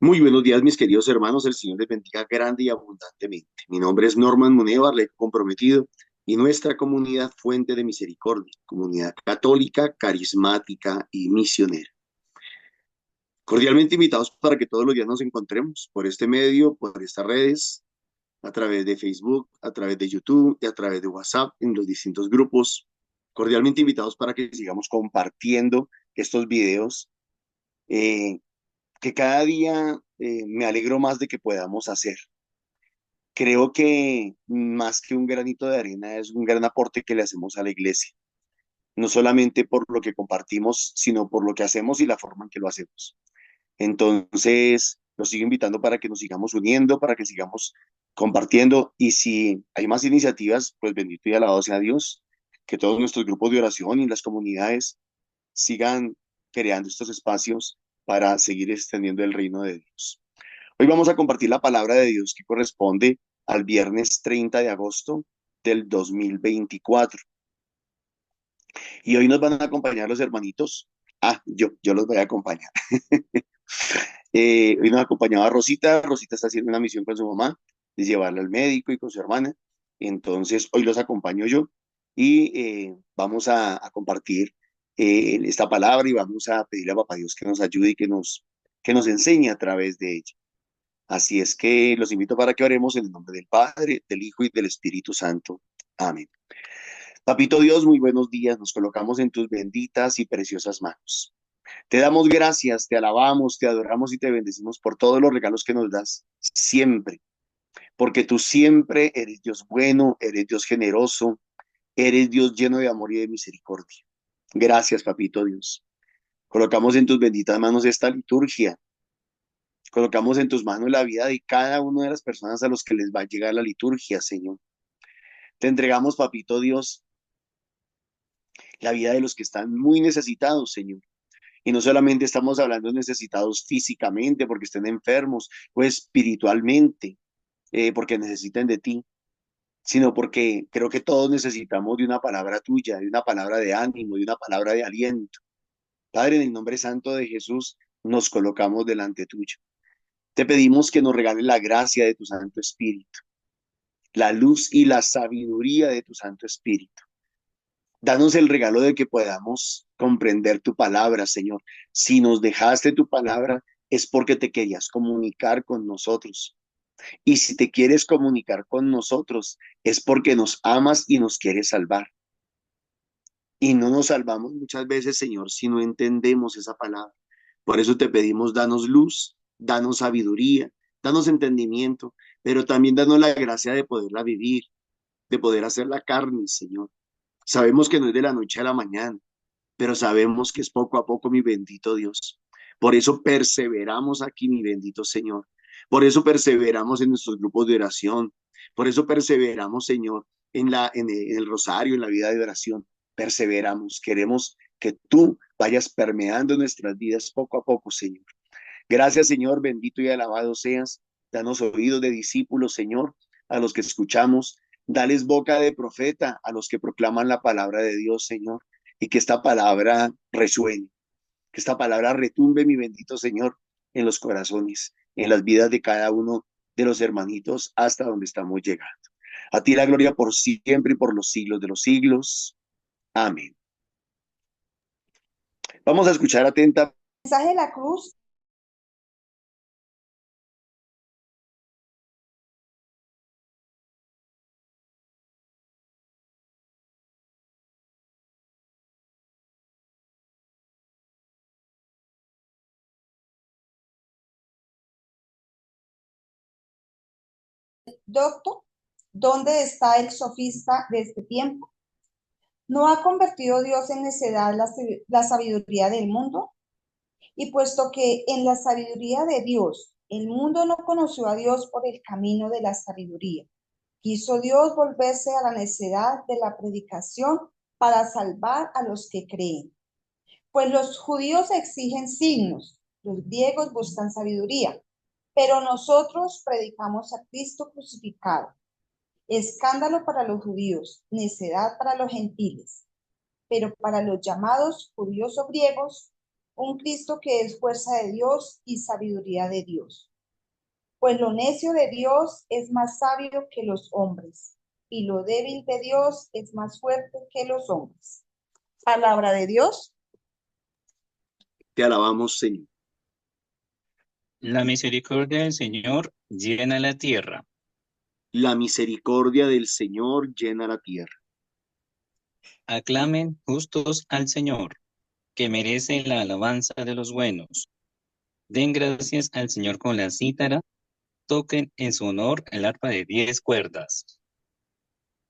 Muy buenos días, mis queridos hermanos. El Señor les bendiga grande y abundantemente. Mi nombre es Norman Munevar, le he comprometido, y nuestra comunidad Fuente de Misericordia, comunidad católica, carismática y misionera. Cordialmente invitados para que todos los días nos encontremos por este medio, por estas redes, a través de Facebook, a través de YouTube y a través de WhatsApp en los distintos grupos. Cordialmente invitados para que sigamos compartiendo estos videos eh, que cada día me alegro más de que podamos hacer. Creo que más que un granito de arena es un gran aporte que le hacemos a la iglesia, no solamente por lo que compartimos, sino por lo que hacemos y la forma en que lo hacemos. Entonces, los sigo invitando para que nos sigamos uniendo, para que sigamos compartiendo, y si hay más iniciativas, pues bendito y alabado sea Dios, que todos nuestros grupos de oración y las comunidades sigan creando estos espacios para seguir extendiendo el reino de Dios. Hoy vamos a compartir la palabra de Dios que corresponde al viernes 30 de agosto del 2024. Y hoy nos van a acompañar los hermanitos. Yo los voy a acompañar. Hoy nos acompañaba Rosita. Rosita está haciendo una misión con su mamá, de llevarla al médico y con su hermana. Entonces, hoy los acompaño yo y vamos a compartir esta palabra y vamos a pedirle a Papá Dios que nos ayude y que nos enseñe a través de ella. Así es que los invito para que oremos en el nombre del Padre, del Hijo y del Espíritu Santo. Amén. Papito Dios, muy buenos días. Nos colocamos en tus benditas y preciosas manos. Te damos gracias, te alabamos, te adoramos y te bendecimos por todos los regalos que nos das siempre, porque tú siempre eres Dios bueno, eres Dios generoso, eres Dios lleno de amor y de misericordia. Gracias, Papito Dios. Colocamos en tus benditas manos esta liturgia. Colocamos en tus manos la vida de cada una de las personas a los que les va a llegar la liturgia, Señor. Te entregamos, Papito Dios, la vida de los que están muy necesitados, Señor. Y no solamente estamos hablando de necesitados físicamente porque estén enfermos o espiritualmente, porque necesiten de ti, sino porque creo que todos necesitamos de una palabra tuya, de una palabra de ánimo, de una palabra de aliento. Padre, en el nombre santo de Jesús, nos colocamos delante tuyo. Te pedimos que nos regales la gracia de tu Santo Espíritu, la luz y la sabiduría de tu Santo Espíritu. Danos el regalo de que podamos comprender tu palabra, Señor. Si nos dejaste tu palabra, es porque te querías comunicar con nosotros. Y si te quieres comunicar con nosotros, es porque nos amas y nos quieres salvar. Y no nos salvamos muchas veces, Señor, si no entendemos esa palabra. Por eso te pedimos, danos luz, danos sabiduría, danos entendimiento, pero también danos la gracia de poderla vivir, de poder hacer la carne, Señor. Sabemos que no es de la noche a la mañana, pero sabemos que es poco a poco, mi bendito Dios. Por eso perseveramos aquí, mi bendito Señor. Por eso perseveramos en nuestros grupos de oración. Por eso perseveramos, Señor, en el rosario, en la vida de oración. Perseveramos. Queremos que tú vayas permeando nuestras vidas poco a poco, Señor. Gracias, Señor, bendito y alabado seas. Danos oídos de discípulos, Señor, a los que escuchamos. Dales boca de profeta a los que proclaman la palabra de Dios, Señor. Y que esta palabra resuene, que esta palabra retumbe, mi bendito Señor, en los corazones, en las vidas de cada uno de los hermanitos hasta donde estamos llegando. A ti la gloria por siempre y por los siglos de los siglos. Amén. Vamos a escuchar atenta. Mensaje de la cruz. Doctor, ¿dónde está el sofista de este tiempo? ¿No ha convertido Dios en necedad la sabiduría del mundo? Y puesto que en la sabiduría de Dios el mundo no conoció a Dios por el camino de la sabiduría, quiso Dios volverse a la necedad de la predicación para salvar a los que creen. Pues los judíos exigen signos, los griegos buscan sabiduría, pero nosotros predicamos a Cristo crucificado, escándalo para los judíos, necedad para los gentiles, pero para los llamados judíos o griegos, un Cristo que es fuerza de Dios y sabiduría de Dios. Pues lo necio de Dios es más sabio que los hombres, y lo débil de Dios es más fuerte que los hombres. Palabra de Dios. Te alabamos, Señor. La misericordia del Señor llena la tierra. La misericordia del Señor llena la tierra. Aclamen justos al Señor, que merece la alabanza de los buenos. Den gracias al Señor con la cítara, toquen en su honor el arpa de 10 cuerdas.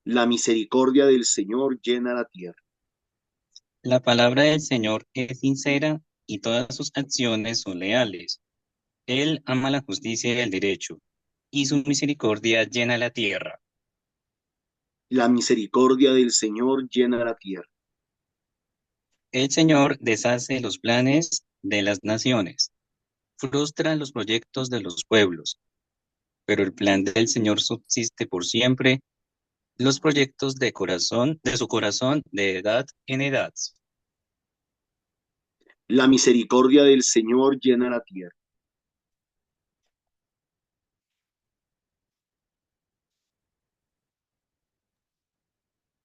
La misericordia del Señor llena la tierra. La palabra del Señor es sincera y todas sus acciones son leales. Él ama la justicia y el derecho, y su misericordia llena la tierra. La misericordia del Señor llena la tierra. El Señor deshace los planes de las naciones, frustra los proyectos de los pueblos, pero el plan del Señor subsiste por siempre, los proyectos de su corazón de edad en edad. La misericordia del Señor llena la tierra.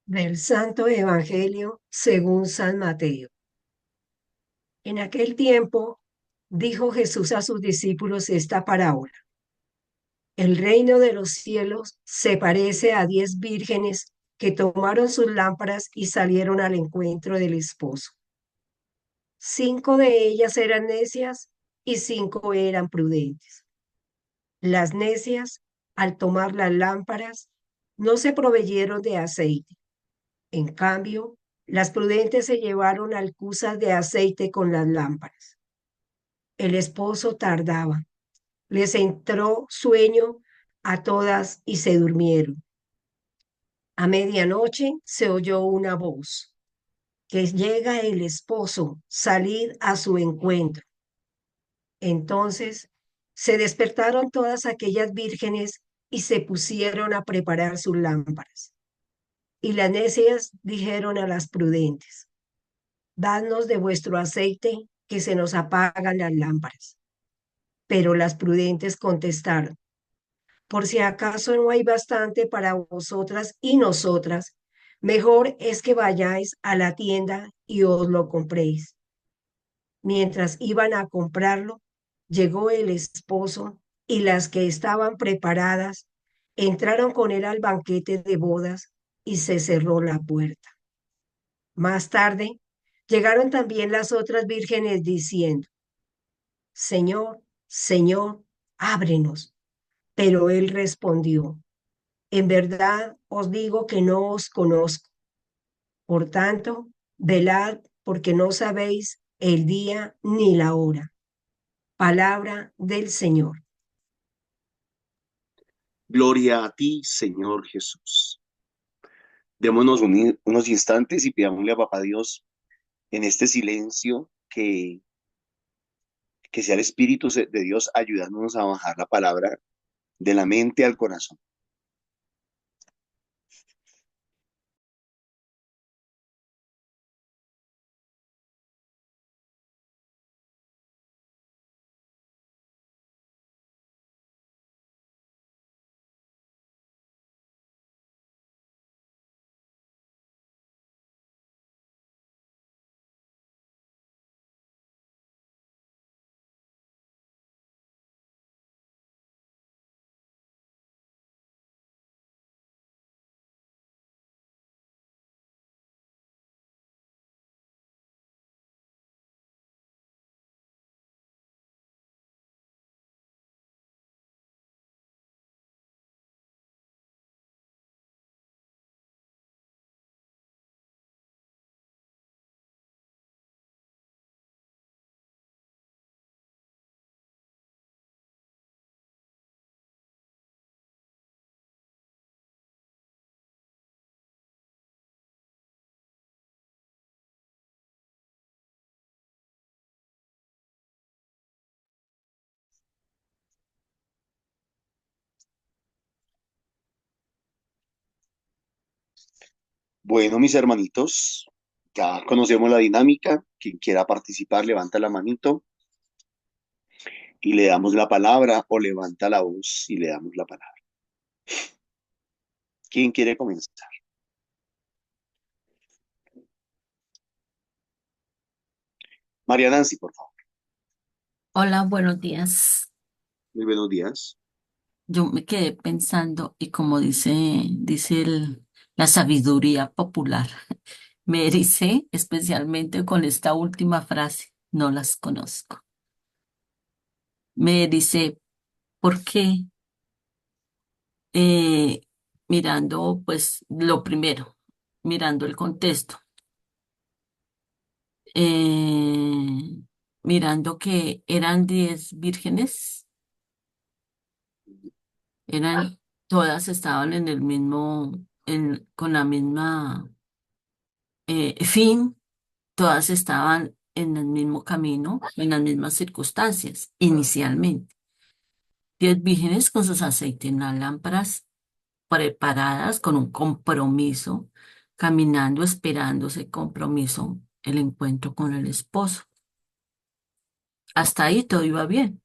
Del Santo Evangelio según San Mateo. En aquel tiempo dijo Jesús a sus discípulos esta parábola. El reino de los cielos se parece a 10 vírgenes que tomaron sus lámparas y salieron al encuentro del esposo. 5 de ellas eran necias y 5 eran prudentes. Las necias, al tomar las lámparas, no se proveyeron de aceite. En cambio, las prudentes se llevaron alcuzas de aceite con las lámparas. El esposo tardaba. Les entró sueño a todas y se durmieron. A medianoche se oyó una voz, que llega el esposo, salid a su encuentro. Entonces se despertaron todas aquellas vírgenes y se pusieron a preparar sus lámparas. Y las necias dijeron a las prudentes, dadnos de vuestro aceite, que se nos apagan las lámparas. Pero las prudentes contestaron, por si acaso no hay bastante para vosotras y nosotras, mejor es que vayáis a la tienda y os lo compréis. Mientras iban a comprarlo, llegó el esposo y las que estaban preparadas entraron con él al banquete de bodas y se cerró la puerta. Más tarde, llegaron también las otras vírgenes diciendo, Señor, Señor, ábrenos. Pero él respondió, en verdad os digo que no os conozco. Por tanto, velad porque no sabéis el día ni la hora. Palabra del Señor. Gloria a ti, Señor Jesús. Démonos unos instantes y pidámosle a Papá Dios en este silencio que sea el Espíritu de Dios ayudándonos a bajar la palabra de la mente al corazón. Bueno, mis hermanitos, Ya conocemos la dinámica. Quien quiera participar, levanta la manito y le damos la palabra o levanta la voz y le damos la palabra. ¿Quién quiere comenzar? María Nancy, por favor. Hola, buenos días. Muy buenos días. Yo me quedé pensando y como dice la sabiduría popular, me ericé especialmente con esta última frase, no las conozco. Me ericé porque eh, mirando pues lo primero, mirando el contexto, eh, mirando que eran 10 vírgenes, eran, todas estaban en el mismo, con la misma fin, todas estaban en el mismo camino, en las mismas circunstancias, inicialmente. 10 vírgenes con sus aceites en las lámparas, preparadas con un compromiso, caminando, esperando ese compromiso, el encuentro con el esposo. Hasta ahí todo iba bien,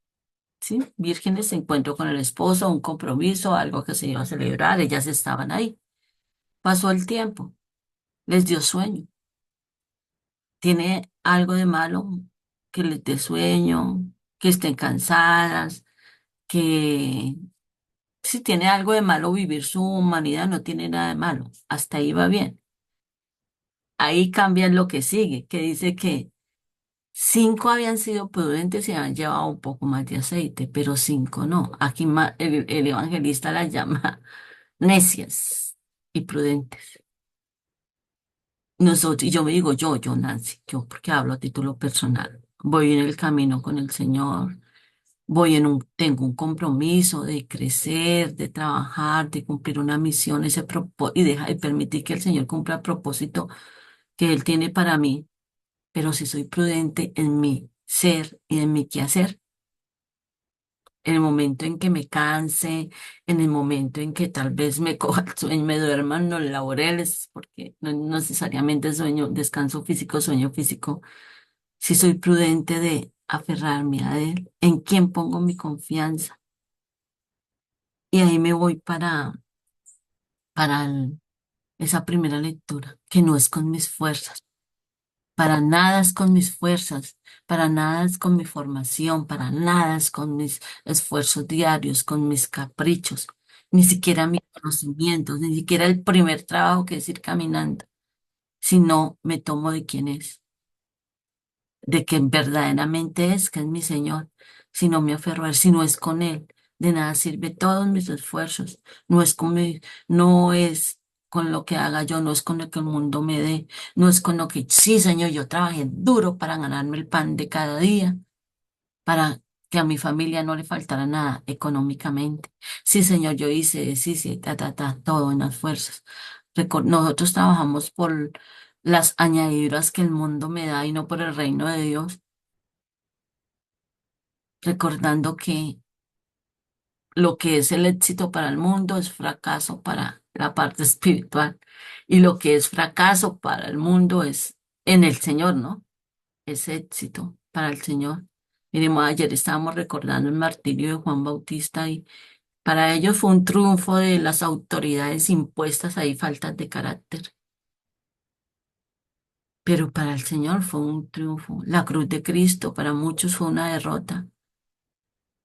¿sí? Vírgenes, encuentro con el esposo, un compromiso, algo que se iba a celebrar, ellas estaban ahí. Pasó el tiempo, les dio sueño. ¿Tiene algo de malo que les dé sueño, que estén cansadas, que si tiene algo de malo vivir su humanidad? No tiene nada de malo, hasta ahí va bien. Ahí cambia lo que sigue, que dice que 5 habían sido prudentes y habían llevado un poco más de aceite, pero 5 no. Aquí el evangelista las llama necias y prudentes. Nosotros, y yo me digo yo, Nancy, yo porque hablo a título personal, voy en el camino con el Señor, tengo un compromiso de crecer, de trabajar, de cumplir una misión, y deja de permitir que el Señor cumpla el propósito que Él tiene para mí, pero si soy prudente en mi ser y en mi quehacer, en el momento en que me canse, en el momento en que tal vez me coja el sueño, me duerman los laureles, porque no necesariamente sueño, descanso físico, sueño físico, si soy prudente de aferrarme a Él, en quién pongo mi confianza. Y ahí me voy para esa primera lectura, que no es con mis fuerzas, para nada es con mis fuerzas, para nada es con mi formación, para nada es con mis esfuerzos diarios, con mis caprichos, ni siquiera mis conocimientos, ni siquiera el primer trabajo que es ir caminando, sino me tomo de quién es, de que verdaderamente es, que es mi Señor. Si no me aferro a Él, si no es con Él, de nada sirve todos mis esfuerzos. No es con lo que haga yo, no es con lo que el mundo me dé, no es con lo que, sí, Señor, yo trabajé duro para ganarme el pan de cada día, para que a mi familia no le faltara nada económicamente. Sí, Señor, yo hice, sí, sí, todo en las fuerzas. Nosotros trabajamos por las añadiduras que el mundo me da y no por el reino de Dios, recordando que lo que es el éxito para el mundo es fracaso para la parte espiritual y lo que es fracaso para el mundo es en el Señor, ¿no? Es éxito para el Señor. Miremos, ayer estábamos recordando el martirio de Juan Bautista y para ellos fue un triunfo de las autoridades impuestas ahí, faltas de carácter. Pero para el Señor fue un triunfo. La cruz de Cristo para muchos fue una derrota,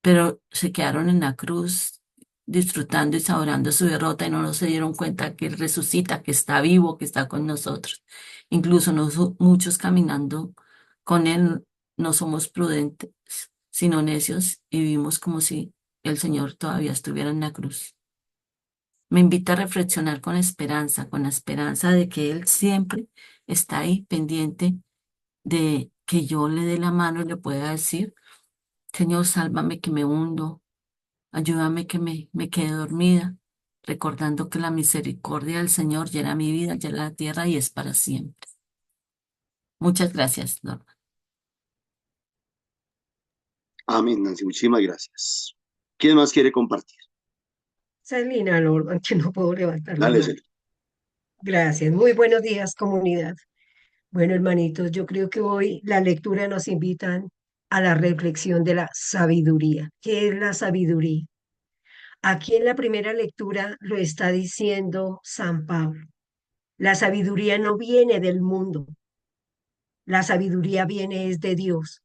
pero se quedaron en la cruz disfrutando y saboreando su derrota y no se dieron cuenta que Él resucita, que está vivo, que está con nosotros. Incluso muchos caminando con Él no somos prudentes, sino necios y vivimos como si el Señor todavía estuviera en la cruz. Me invita a reflexionar con la esperanza de que Él siempre está ahí pendiente de que yo le dé la mano y le pueda decir, Señor, sálvame que me hundo, ayúdame que me quede dormida, recordando que la misericordia del Señor llena mi vida, llena la tierra y es para siempre. Muchas gracias, Norma. Amén, Nancy. Muchísimas gracias. ¿Quién más quiere compartir? Selina Norman, que no puedo levantar la Dale, mano. Cel. Gracias. Muy buenos días, comunidad. Bueno, hermanitos, yo creo que hoy la lectura nos invitan a la reflexión de la sabiduría. ¿Qué es la sabiduría? Aquí en la primera lectura lo está diciendo San Pablo. La sabiduría no viene del mundo, la sabiduría viene es de Dios,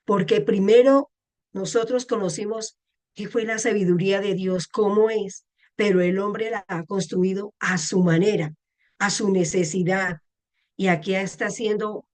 porque primero nosotros conocimos qué fue la sabiduría de Dios, cómo es, pero el hombre la ha construido a su manera, a su necesidad. Y aquí está haciendo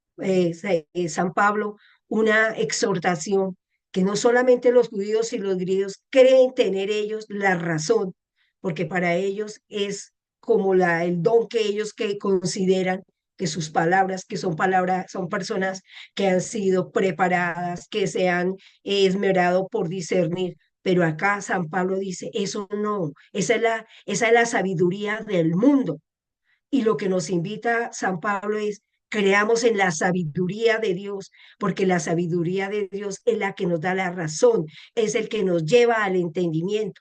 San Pablo una exhortación que no solamente los judíos y los griegos creen tener ellos la razón, porque para ellos es como el don que ellos que consideran que sus palabras, que son palabras, son personas que han sido preparadas, que se han esmerado por discernir. Pero acá San Pablo dice, eso no, esa es la sabiduría del mundo. Y lo que nos invita San Pablo es, creamos en la sabiduría de Dios, porque la sabiduría de Dios es la que nos da la razón, es el que nos lleva al entendimiento.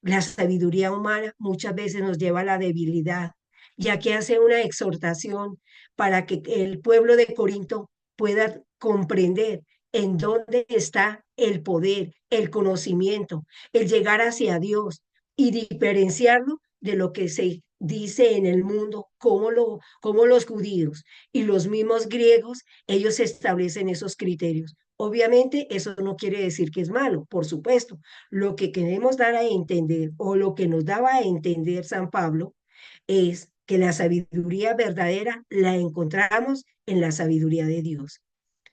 La sabiduría humana muchas veces nos lleva a la debilidad. Y aquí hace una exhortación para que el pueblo de Corinto pueda comprender en dónde está el poder, el conocimiento, el llegar hacia Dios y diferenciarlo de lo que se dice en el mundo, como los judíos y los mismos griegos, ellos establecen esos criterios. Obviamente, eso no quiere decir que es malo, por supuesto. Lo que queremos dar a entender o lo que nos daba a entender San Pablo es que la sabiduría verdadera la encontramos en la sabiduría de Dios.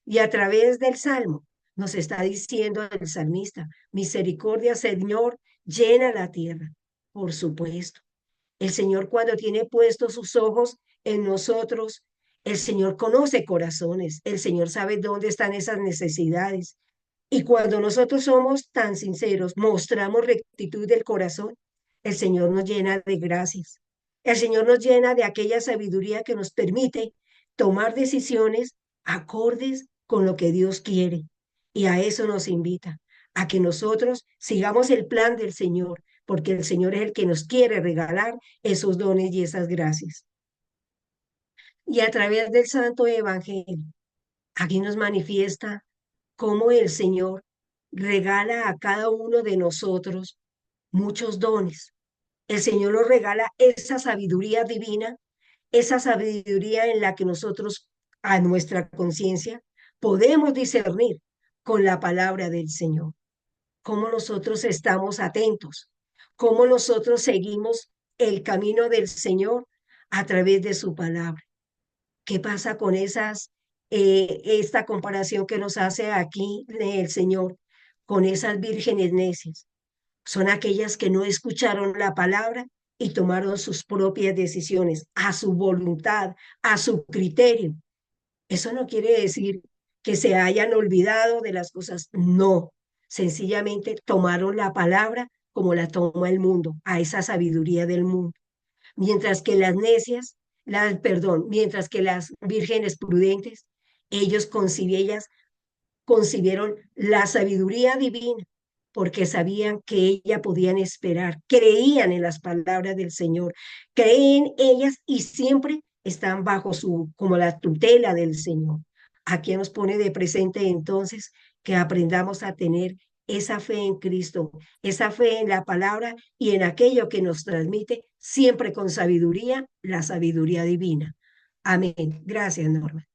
Y a través del Salmo nos está diciendo el salmista, misericordia, Señor, llena la tierra. Por supuesto, el Señor cuando tiene puestos sus ojos en nosotros, el Señor conoce corazones, el Señor sabe dónde están esas necesidades. Y cuando nosotros somos tan sinceros, mostramos rectitud del corazón, el Señor nos llena de gracias. El Señor nos llena de aquella sabiduría que nos permite tomar decisiones acordes con lo que Dios quiere. Y a eso nos invita, a que nosotros sigamos el plan del Señor, porque el Señor es el que nos quiere regalar esos dones y esas gracias. Y a través del Santo Evangelio, aquí nos manifiesta cómo el Señor regala a cada uno de nosotros muchos dones. El Señor nos regala esa sabiduría divina, esa sabiduría en la que nosotros, a nuestra conciencia, podemos discernir con la palabra del Señor. Cómo nosotros estamos atentos, cómo nosotros seguimos el camino del Señor a través de su palabra. ¿Qué pasa con esta comparación que nos hace aquí el Señor con esas vírgenes necias? Son aquellas que no escucharon la palabra y tomaron sus propias decisiones a su voluntad, a su criterio. Eso no quiere decir que se hayan olvidado de las cosas, no. Sencillamente tomaron la palabra como la toma el mundo, a esa sabiduría del mundo. Mientras que las necias, mientras que las vírgenes prudentes, ellas concibieron la sabiduría divina porque sabían que ella podían esperar, creían en las palabras del Señor, creen ellas y siempre están bajo como la tutela del Señor. Aquí nos pone de presente entonces que aprendamos a tener esa fe en Cristo, esa fe en la palabra y en aquello que nos transmite siempre con sabiduría, la sabiduría divina. Amén. Gracias, Norma.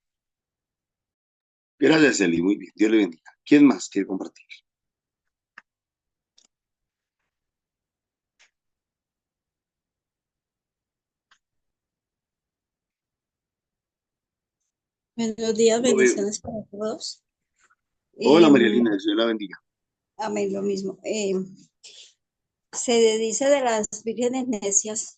Gracias, Eli. Muy bien. Dios le bendiga. ¿Quién más quiere compartir? Buenos días, Lo veo. bendiciones para todos. Hola, María Elena. Dios la bendiga. Amén, lo mismo. Se dice de las vírgenes necias,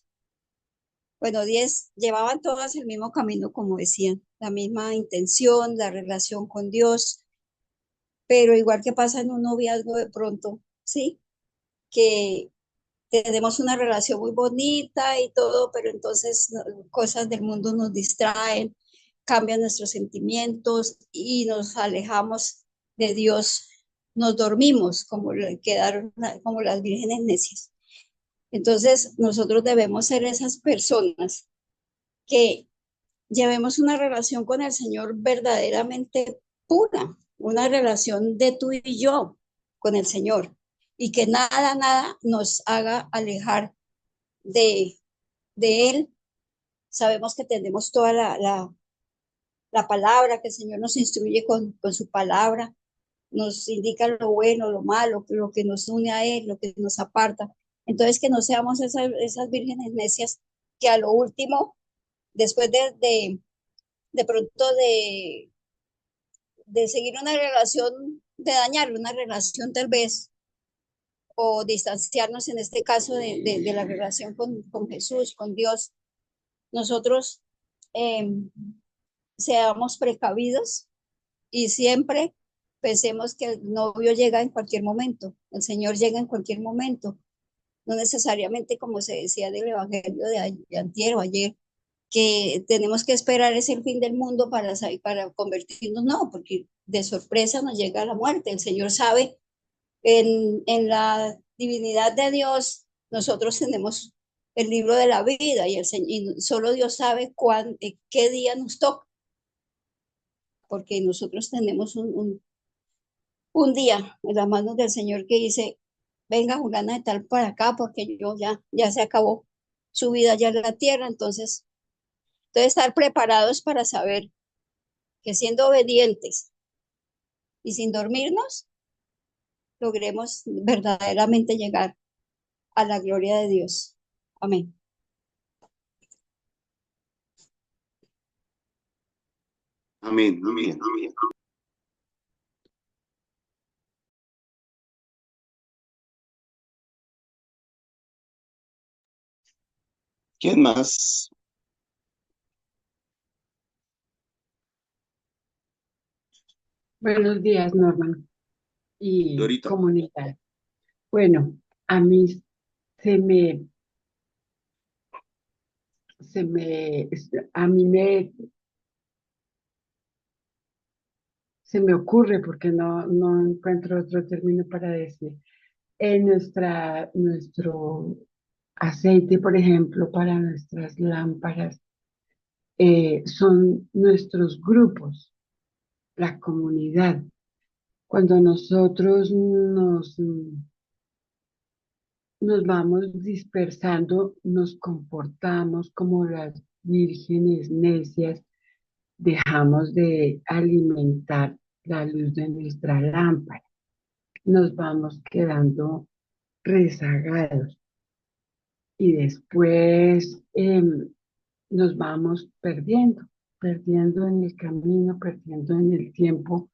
bueno, 10 llevaban todas el mismo camino, como decían, la misma intención, la relación con Dios, pero igual que pasa en un noviazgo de pronto, ¿sí? Que tenemos una relación muy bonita y todo, pero entonces cosas del mundo nos distraen, cambian nuestros sentimientos y nos alejamos de Dios, nos dormimos como quedaron como las vírgenes necias. Entonces nosotros debemos ser esas personas que llevemos una relación con el Señor verdaderamente pura, una relación de tú y yo con el Señor, y que nada, nada nos haga alejar de, de Él. Sabemos que tenemos toda la palabra, que el Señor nos instruye con su palabra, nos indica lo bueno, lo malo, lo que nos une a Él, lo que nos aparta. Entonces, que no seamos esas vírgenes necias que a lo último, después de pronto de seguir una relación, de dañar una relación tal vez, o distanciarnos en este caso de la relación con Jesús, con Dios, nosotros eh, seamos precavidos y siempre pensemos que el novio llega en cualquier momento, el Señor llega en cualquier momento, no necesariamente como se decía del Evangelio de antier o ayer, que tenemos que esperar es el fin del mundo para convertirnos, no, porque de sorpresa nos llega la muerte. El Señor sabe, en la divinidad de Dios, nosotros tenemos el libro de la vida y solo Dios sabe qué día nos toca, porque nosotros tenemos un día en las manos del Señor que dice, venga Juliana de tal para acá, porque ya se acabó su vida ya en la tierra, entonces estar preparados para saber que siendo obedientes y sin dormirnos, logremos verdaderamente llegar a la gloria de Dios. Amén. Amén, amén, amén. ¿Quién más? Buenos días, Norman y Dorita. comunidad. Bueno, a mí se me, se me, a mí me, se me ocurre, porque no encuentro otro término para decir, en nuestro aceite, por ejemplo, para nuestras lámparas, son nuestros grupos, la comunidad. Cuando nosotros nos vamos dispersando, nos comportamos como las vírgenes necias, dejamos de alimentar la luz de nuestra lámpara, nos vamos quedando rezagados y después nos vamos perdiendo en el camino, perdiendo en el tiempo.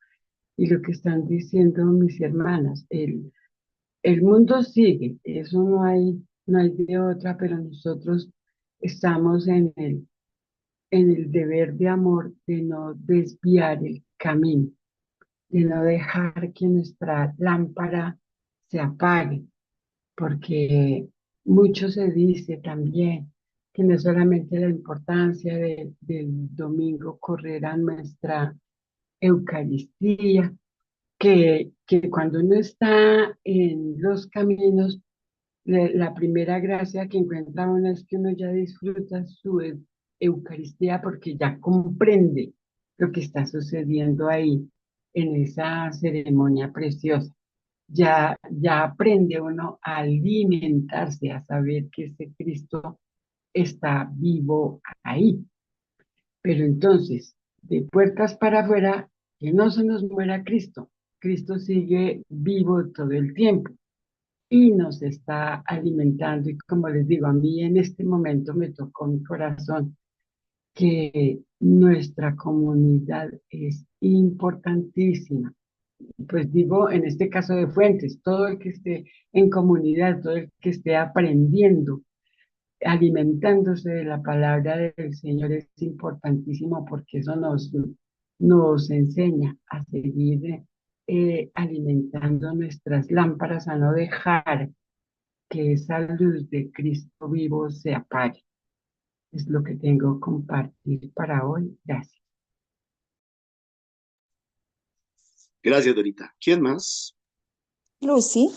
Y lo que están diciendo mis hermanas, el mundo sigue, eso no hay de otra, pero nosotros estamos en el deber de amor de no desviar el camino, de no dejar que nuestra lámpara se apague, porque mucho se dice también que no es solamente la importancia del domingo correr a nuestra Eucaristía, que cuando uno está en los caminos, la primera gracia que encuentra uno es que uno ya disfruta su Eucaristía porque ya comprende lo que está sucediendo ahí en esa ceremonia preciosa. Ya aprende uno a alimentarse, a saber que ese Cristo está vivo ahí. Pero entonces, de puertas para afuera, que no se nos muera Cristo. Cristo sigue vivo todo el tiempo y nos está alimentando. Y como les digo, a mí en este momento me tocó mi corazón que nuestra comunidad es importantísima. Pues digo, en este caso de Fuentes, todo el que esté en comunidad, todo el que esté aprendiendo, alimentándose de la palabra del Señor es importantísimo porque eso nos enseña a seguir alimentando nuestras lámparas, a no dejar que esa luz de Cristo vivo se apague. Es lo que tengo que compartir para hoy. Gracias. Gracias, Dorita. ¿Quién más? Lucy,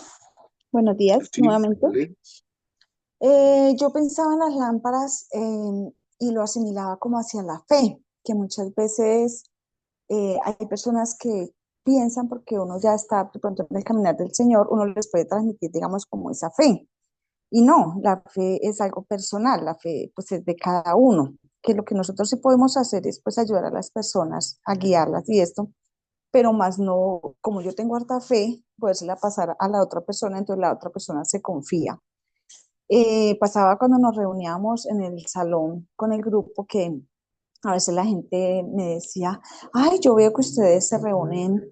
buenos días Sí, nuevamente. dale. Yo pensaba en las lámparas y lo asimilaba como hacia la fe, que muchas veces hay personas que piensan porque uno ya está de pronto en el caminar del Señor, uno les puede transmitir, digamos, como esa fe. Y no, la fe es algo personal, la fe pues es de cada uno, que lo que nosotros sí podemos hacer es pues ayudar a las personas, a guiarlas y esto, pero más no, como yo tengo harta fe, podérsela pasar a la otra persona, entonces la otra persona se confía. Pasaba cuando nos reuníamos en el salón con el grupo que a veces la gente me decía, ay, yo veo que ustedes se reúnen,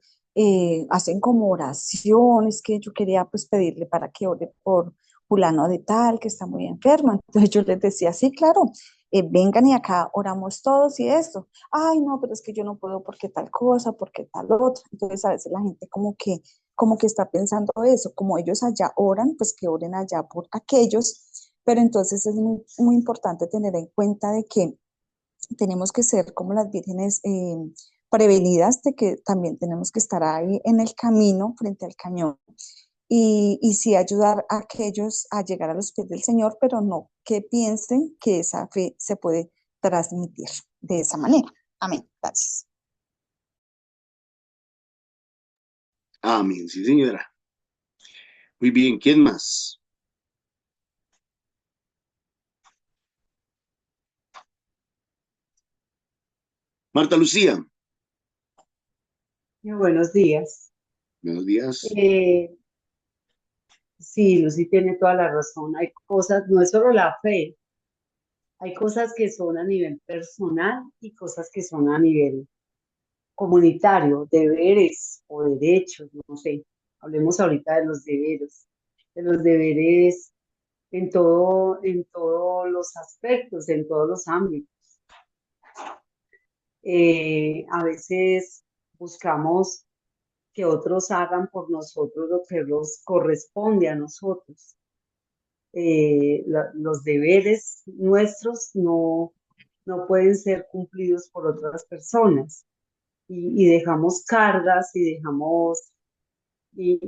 hacen como oraciones, que yo quería pues pedirle para que ore por fulano de tal, que está muy enfermo. Entonces yo les decía, sí, claro, vengan y acá oramos todos y esto. Ay, no, pero es que yo no puedo porque tal cosa, porque tal otra. Entonces a veces la gente como que está pensando eso, como ellos allá oran, pues que oren allá por aquellos, pero entonces es muy, muy importante tener en cuenta de que tenemos que ser como las vírgenes prevenidas de que también tenemos que estar ahí en el camino frente al cañón y sí ayudar a aquellos a llegar a los pies del Señor, pero no que piensen que esa fe se puede transmitir de esa manera. Amén. Gracias. Amén, sí, señora. Muy bien, ¿quién más? Marta Lucía, Buenos días. buenos días. Eh, sí, Lucy tiene toda la razón. Hay cosas, no es solo la fe, hay cosas que son a nivel personal y cosas que son a nivel comunitario, deberes o derechos, no sé. Hablemos ahorita de los deberes en todos los aspectos, en todos los ámbitos. A veces buscamos que otros hagan por nosotros lo que nos corresponde a nosotros. Los deberes nuestros no pueden ser cumplidos por otras personas y dejamos cargas y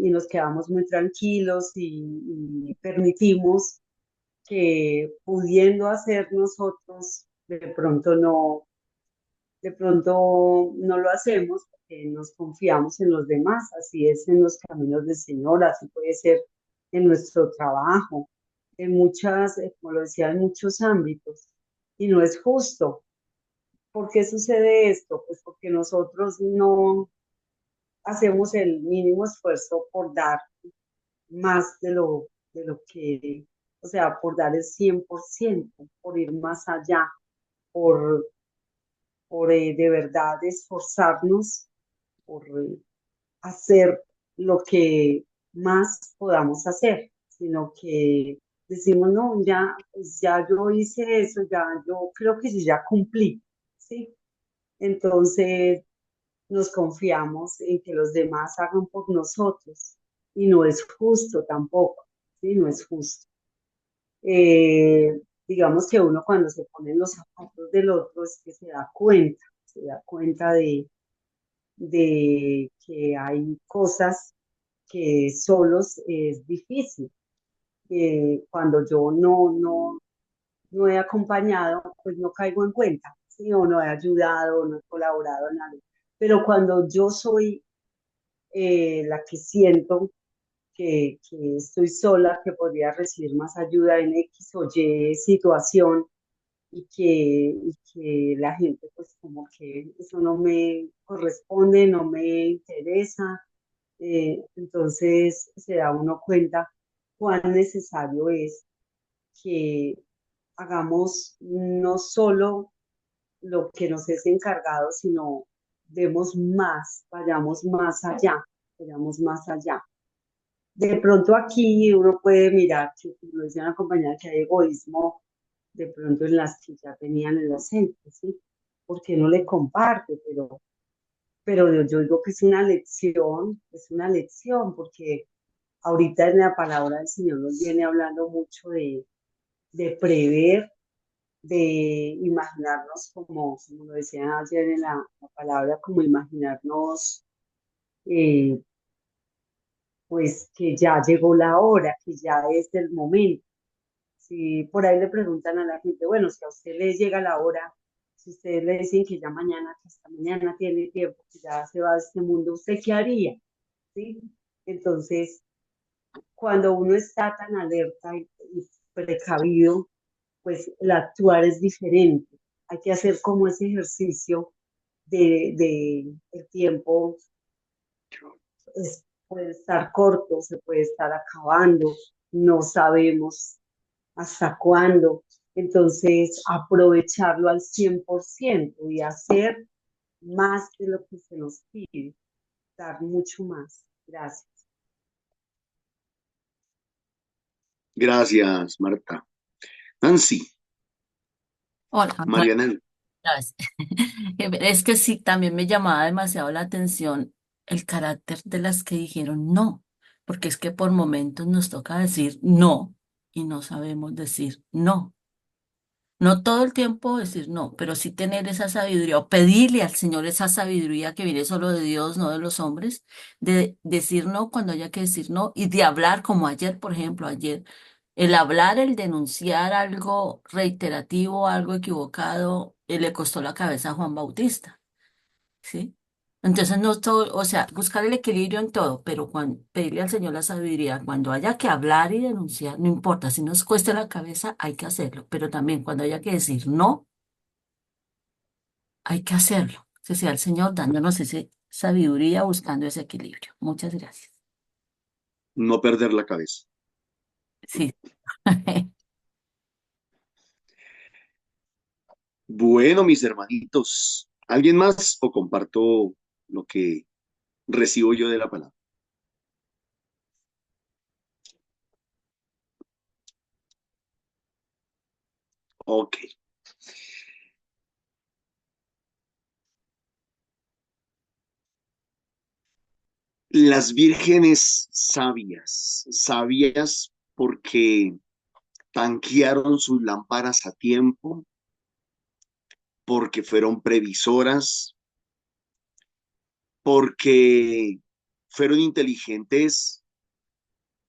nos quedamos muy tranquilos y permitimos que pudiendo hacer nosotros de pronto no lo hacemos porque nos confiamos en los demás. Así es en los caminos del Señor, así puede ser en nuestro trabajo, en muchas, como lo decía, en muchos ámbitos. Y no es justo. ¿Por qué sucede esto? Pues porque nosotros no hacemos el mínimo esfuerzo por dar más de lo que, o sea, por dar el 100%, por ir más allá, por, por de verdad esforzarnos por hacer lo que más podamos hacer, sino que decimos, no, ya, pues ya yo hice eso, ya yo creo que sí, ya cumplí, ¿sí? Entonces nos confiamos en que los demás hagan por nosotros y no es justo tampoco, ¿sí? No es justo. Digamos que uno cuando se pone en los zapatos del otro es que se da cuenta de que hay cosas que solos es difícil. Cuando yo no he acompañado, pues no caigo en cuenta, ¿sí? O no he ayudado, no he colaborado en algo. Pero cuando yo soy la que siento que estoy sola, que podría recibir más ayuda en X o Y situación y que la gente pues como que eso no me corresponde, no me interesa, entonces se da uno cuenta cuán necesario es que hagamos no solo lo que nos es encargado, sino demos más, vayamos más allá. De pronto aquí uno puede mirar, que como lo decía una compañera, que hay egoísmo de pronto en las que ya tenían el acento, ¿sí? Porque no le comparte, pero yo digo que es una lección, porque ahorita en la palabra del Señor nos viene hablando mucho de prever, de imaginarnos como lo decía ayer en la palabra, como imaginarnos eh, pues que ya llegó la hora, que ya es el momento, Si por ahí le preguntan a la gente, bueno, si a usted le llega la hora, si ustedes le dicen que ya mañana, que hasta mañana tiene tiempo, que ya se va de este mundo, ¿usted qué haría? ¿Sí? Entonces, cuando uno está tan alerta y precavido, pues el actuar es diferente. Hay que hacer como ese ejercicio de el tiempo puede estar corto, se puede estar acabando, no sabemos hasta cuándo. Entonces, aprovecharlo al 100% y hacer más de lo que se nos pide, dar mucho más. Gracias. Gracias, Marta. Nancy, Hola, Mariana. gracias. Es que sí, también me llamaba demasiado la atención el carácter de las que dijeron no, porque es que por momentos nos toca decir no y no sabemos decir no. No todo el tiempo decir no, pero sí tener esa sabiduría o pedirle al Señor esa sabiduría que viene solo de Dios, no de los hombres, de decir no cuando haya que decir no y de hablar como ayer, por ejemplo, ayer. El hablar, el denunciar algo reiterativo, algo equivocado, le costó la cabeza a Juan Bautista. ¿Sí? Entonces no todo, o sea, buscar el equilibrio en todo, pero cuando, pedirle al Señor la sabiduría, cuando haya que hablar y denunciar, no importa, si nos cuesta la cabeza, hay que hacerlo, pero también cuando haya que decir no, hay que hacerlo. Que sea el Señor dándonos esa sabiduría, buscando ese equilibrio. Muchas gracias. No perder la cabeza. Sí. Bueno, mis hermanitos, ¿alguien más o comparto lo que recibo yo de la palabra? Ok. Las vírgenes sabias, sabias porque tanquearon sus lámparas a tiempo, porque fueron previsoras, porque fueron inteligentes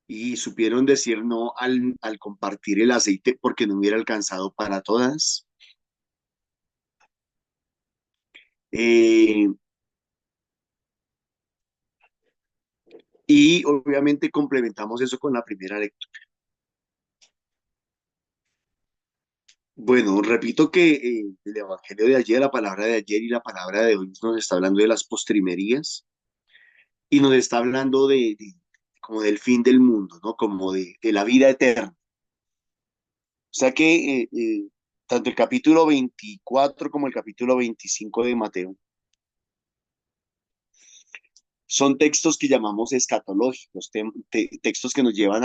y supieron decir no al compartir el aceite porque no hubiera alcanzado para todas. Eh, y obviamente complementamos eso con la primera lectura. Bueno, repito que el Evangelio de ayer, la palabra de ayer y la palabra de hoy nos está hablando de las postrimerías y nos está hablando como del fin del mundo, ¿no? Como de la vida eterna. O sea que tanto el capítulo 24 como el capítulo 25 de Mateo son textos que llamamos escatológicos, textos que nos llevan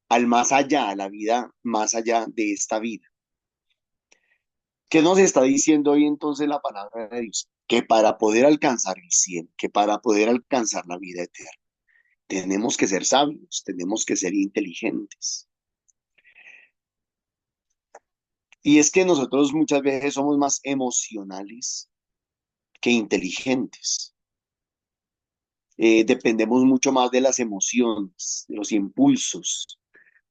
al más allá, a la vida más allá de esta vida. ¿Qué nos está diciendo hoy entonces la palabra de Dios? Que para poder alcanzar el cielo, que para poder alcanzar la vida eterna, tenemos que ser sabios, tenemos que ser inteligentes. Y es que nosotros muchas veces somos más emocionales que inteligentes. Dependemos mucho más de las emociones, de los impulsos,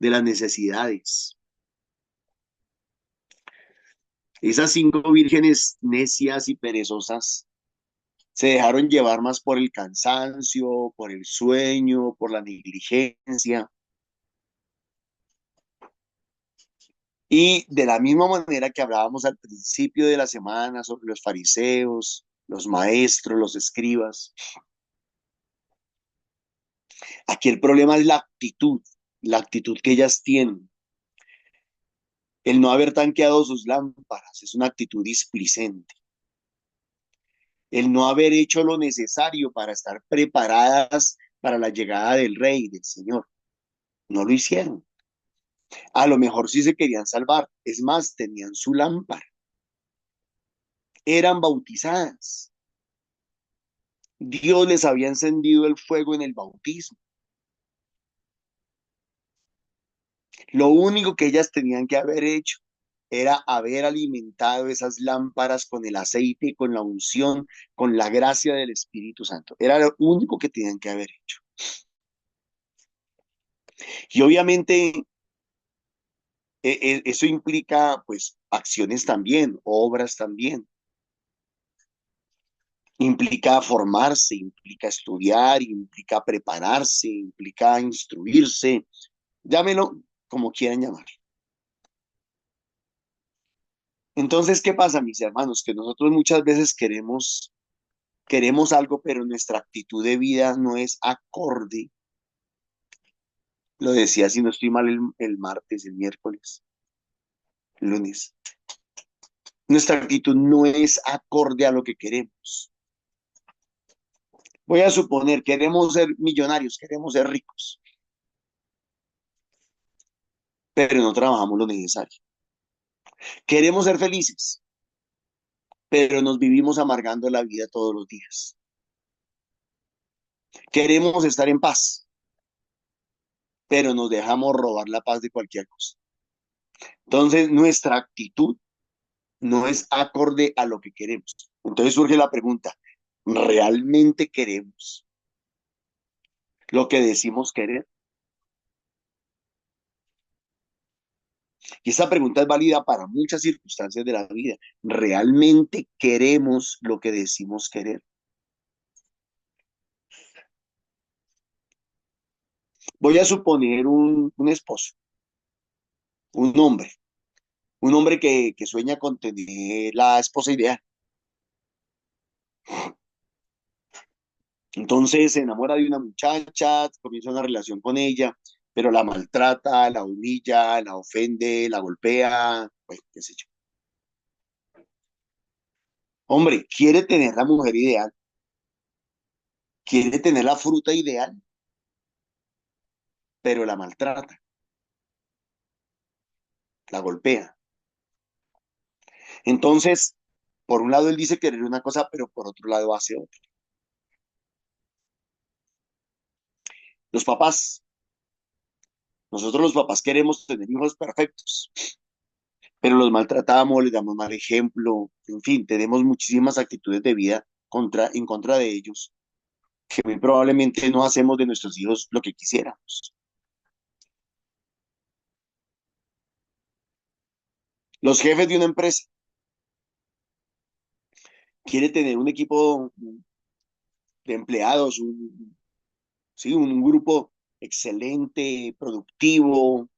de las necesidades. Esas 5 vírgenes necias y perezosas se dejaron llevar más por el cansancio, por el sueño, por la negligencia. Y de la misma manera que hablábamos al principio de la semana sobre los fariseos, los maestros, los escribas, aquí el problema es la actitud que ellas tienen. El no haber tanqueado sus lámparas es una actitud displicente. El no haber hecho lo necesario para estar preparadas para la llegada del Rey, del Señor. No lo hicieron. A lo mejor sí se querían salvar. Es más, tenían su lámpara. Eran bautizadas. Dios les había encendido el fuego en el bautismo. Lo único que ellas tenían que haber hecho era haber alimentado esas lámparas con el aceite, con la unción, con la gracia del Espíritu Santo. Era lo único que tenían que haber hecho. Y obviamente Eso implica, pues, acciones también, obras también. Implica formarse, implica estudiar, implica prepararse, implica instruirse, llámelo como quieran llamar. Entonces, ¿qué pasa, mis hermanos? Que nosotros muchas veces queremos algo, pero nuestra actitud de vida no es acorde. Lo decía, si no estoy mal, el martes, el miércoles, el lunes. Nuestra actitud no es acorde a lo que queremos. Voy a suponer, queremos ser millonarios, queremos ser ricos, pero no trabajamos lo necesario. Queremos ser felices, pero nos vivimos amargando la vida todos los días. Queremos estar en paz, pero nos dejamos robar la paz de cualquier cosa. Entonces, nuestra actitud no es acorde a lo que queremos. Entonces surge la pregunta, ¿realmente queremos lo que decimos querer? Y esta pregunta es válida para muchas circunstancias de la vida. ¿Realmente queremos lo que decimos querer? Voy a suponer un esposo, un hombre, un hombre que sueña con tener la esposa ideal. Entonces se enamora de una muchacha, comienza una relación con ella, pero la maltrata, la humilla, la ofende, la golpea, pues qué sé yo. Hombre, quiere tener la mujer ideal, quiere tener la fruta ideal, pero la maltrata, la golpea. Entonces, por un lado él dice querer una cosa, pero por otro lado hace otra. Los papás, nosotros los papás queremos tener hijos perfectos, pero los maltratamos, les damos mal ejemplo, en fin, tenemos muchísimas actitudes de vida en contra de ellos, que muy probablemente no hacemos de nuestros hijos lo que quisiéramos. Los jefes de una empresa quieren tener un equipo de empleados, sí, un grupo excelente, productivo,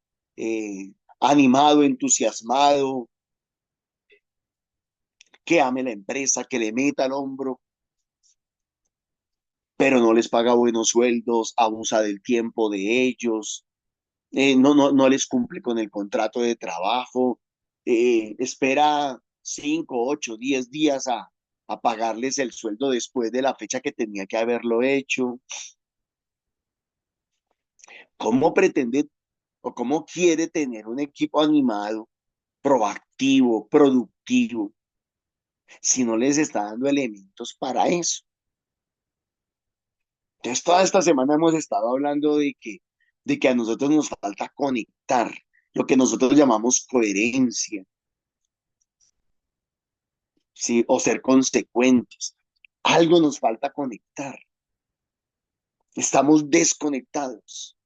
animado, entusiasmado, que ame la empresa, que le meta al hombro, pero no les paga buenos sueldos, abusa del tiempo de ellos, no les cumple con el contrato de trabajo, espera 5, 8, 10 días a pagarles el sueldo después de la fecha que tenía que haberlo hecho. ¿Cómo pretende o cómo quiere tener un equipo animado, proactivo, productivo, si no les está dando elementos para eso? Entonces, toda esta semana hemos estado hablando de que a nosotros nos falta conectar, lo que nosotros llamamos coherencia, ¿sí? O ser consecuentes. Algo nos falta conectar. Estamos desconectados.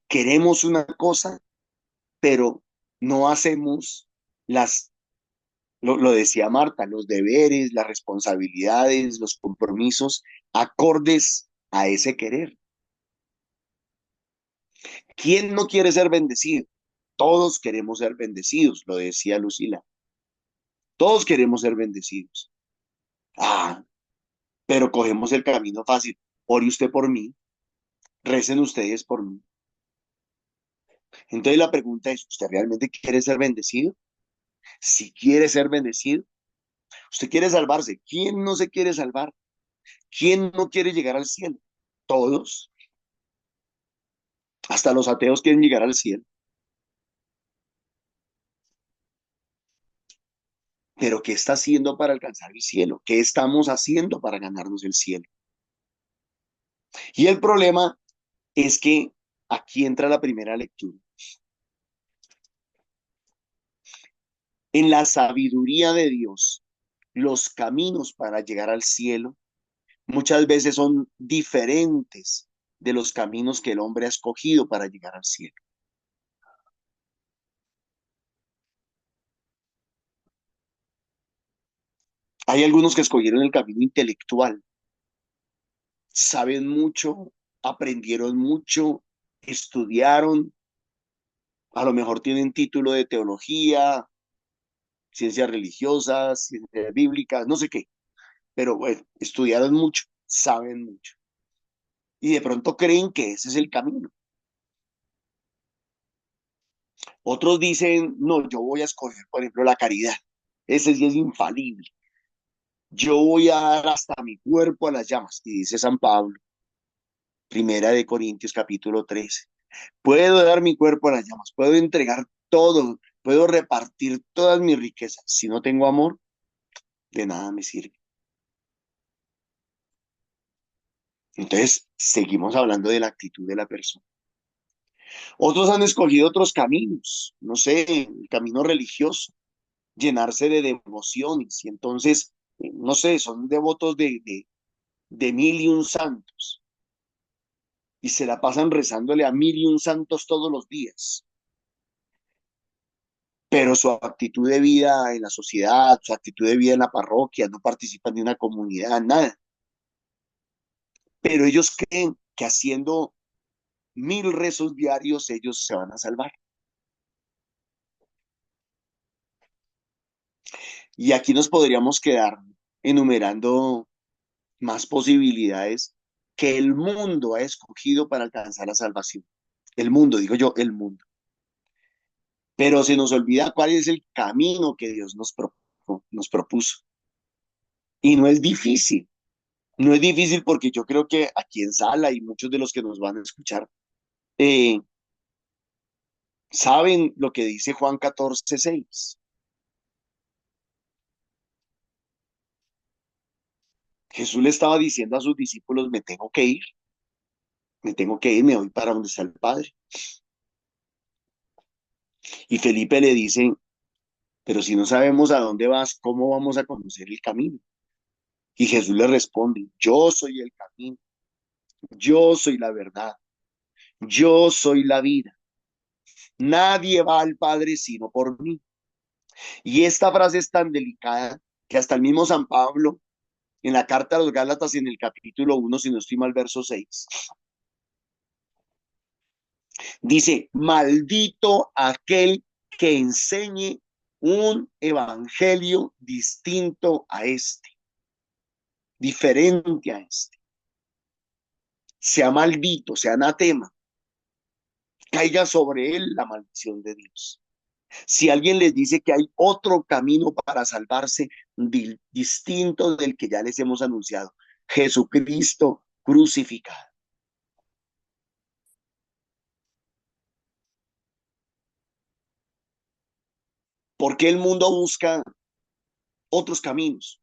Queremos una cosa, pero no hacemos lo decía Marta, los deberes, las responsabilidades, los compromisos acordes a ese querer. ¿Quién no quiere ser bendecido? Todos queremos ser bendecidos, lo decía Lucila. Todos queremos ser bendecidos. Ah, pero cogemos el camino fácil. Ore usted por mí, recen ustedes por mí. Entonces la pregunta es, ¿usted realmente quiere ser bendecido? Si quiere ser bendecido, usted quiere salvarse. ¿Quién no se quiere salvar? ¿Quién no quiere llegar al cielo? Todos. Hasta los ateos quieren llegar al cielo. Pero ¿qué está haciendo para alcanzar el cielo? ¿Qué estamos haciendo para ganarnos el cielo? Y el problema es que aquí entra la primera lectura. En la sabiduría de Dios, los caminos para llegar al cielo muchas veces son diferentes de los caminos que el hombre ha escogido para llegar al cielo. Hay algunos que escogieron el camino intelectual, saben mucho, aprendieron mucho, estudiaron, a lo mejor tienen título de teología, ciencias religiosas, ciencias bíblicas, no sé qué, pero bueno, estudiaron mucho, saben mucho. Y de pronto creen que ese es el camino. Otros dicen, no, yo voy a escoger, por ejemplo, la caridad. Ese sí es infalible. Yo voy a dar hasta mi cuerpo a las llamas. Y dice San Pablo, Primera de Corintios capítulo 13. Puedo dar mi cuerpo a las llamas, puedo entregar todo, puedo repartir todas mis riquezas. Si no tengo amor, de nada me sirve. Entonces, seguimos hablando de la actitud de la persona. Otros han escogido otros caminos, no sé, el camino religioso, llenarse de devociones y entonces, no sé, son devotos de mil y un santos y se la pasan rezándole a mil y un santos todos los días, pero su actitud de vida en la sociedad, su actitud de vida en la parroquia, no participan de una comunidad, nada. Pero ellos creen que haciendo mil rezos diarios ellos se van a salvar. Y aquí nos podríamos quedar enumerando más posibilidades que el mundo ha escogido para alcanzar la salvación. El mundo, digo yo, el mundo. Pero se nos olvida cuál es el camino que Dios nos propuso. Y no es difícil, no es difícil porque yo creo que aquí en sala y muchos de los que nos van a escuchar eh, saben lo que dice Juan 14:6. Jesús le estaba diciendo a sus discípulos, me tengo que ir, me voy para donde está el Padre. Y Felipe le dice, pero si no sabemos a dónde vas, ¿cómo vamos a conocer el camino? Y Jesús le responde, yo soy el camino, yo soy la verdad, yo soy la vida. Nadie va al Padre sino por mí. Y esta frase es tan delicada que hasta el mismo San Pablo, en la carta a los Gálatas, en el capítulo 1, si no estoy mal, verso 6, dice, maldito aquel que enseñe un evangelio distinto a este, diferente a este. Sea maldito, sea anatema, caiga sobre él la maldición de Dios. Si alguien les dice que hay otro camino para salvarse distinto del que ya les hemos anunciado, Jesucristo crucificado. ¿Por qué el mundo busca otros caminos?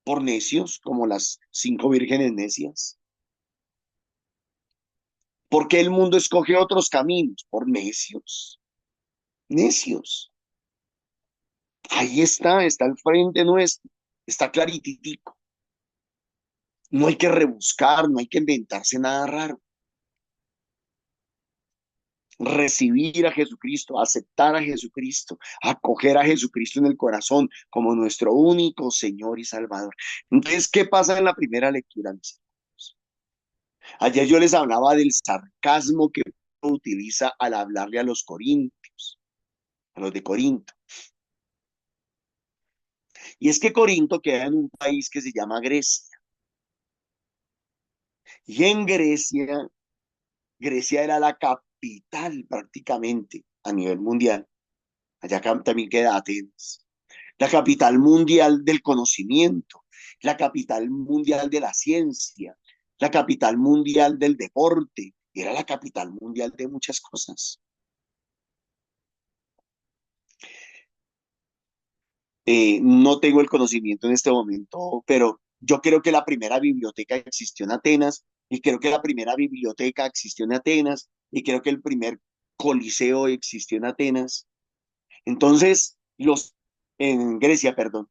Por necios, como las 5 vírgenes necias. ¿Por qué el mundo escoge otros caminos? Por necios. Necios. Ahí está al frente nuestro, está clarititico. No hay que rebuscar, no hay que inventarse nada raro. Recibir a Jesucristo, aceptar a Jesucristo, acoger a Jesucristo en el corazón como nuestro único Señor y Salvador. Entonces, ¿qué pasa en la primera lectura, mis hermanos? Ayer yo les hablaba del sarcasmo que utiliza al hablarle a los corintios, a los de Corinto. Y es que Corinto queda en un país que se llama Grecia. Y en Grecia, Grecia era la capital prácticamente a nivel mundial. Allá también queda Atenas. La capital mundial del conocimiento, la capital mundial de la ciencia, la capital mundial del deporte, era la capital mundial de muchas cosas. No tengo el conocimiento en este momento, pero yo creo que la primera biblioteca existió en Atenas y creo que la primera biblioteca existió en Atenas y creo que el primer coliseo existió en Atenas. Entonces, en Grecia, perdón.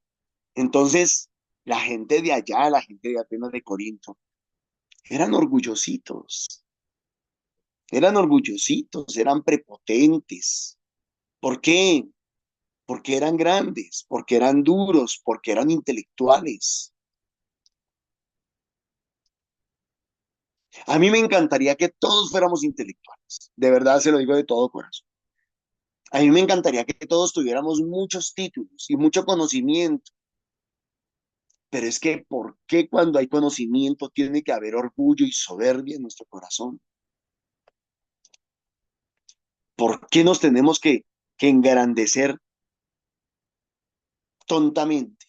Entonces, la gente de allá, la gente de Atenas de Corinto, eran orgullositos, eran orgullositos, eran prepotentes. ¿Por qué? porque eran grandes, porque eran duros, porque eran intelectuales. A mí me encantaría que todos fuéramos intelectuales, de verdad se lo digo de todo corazón. A mí me encantaría que todos tuviéramos muchos títulos y mucho conocimiento, pero es que ¿por qué cuando hay conocimiento tiene que haber orgullo y soberbia en nuestro corazón? ¿Por qué nos tenemos que engrandecer tontamente?